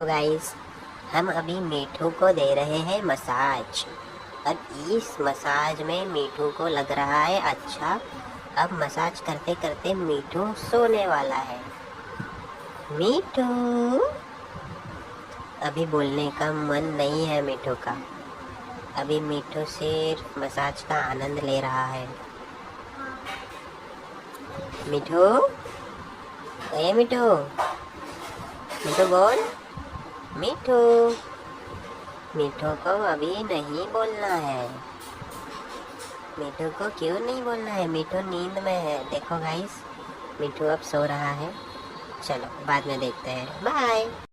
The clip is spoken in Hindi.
तो गाइस, हम अभी मीठू को दे रहे हैं मसाज। अब इस मसाज में मीठू को लग रहा है अच्छा। अब मसाज करते करते मीठू सोने वाला है। मीठू, अभी बोलने का मन नहीं है मीठू का। अभी मीठू सिर्फ मसाज का आनंद ले रहा है। मीठू, ए मीठू, मीठू बोल। मीठू, मीठू को अभी नहीं बोलना है। मीठू को क्यों नहीं बोलना है? मीठू नींद में है। देखो गाइस, मीठू अब सो रहा है। चलो बाद में देखते हैं। बाय।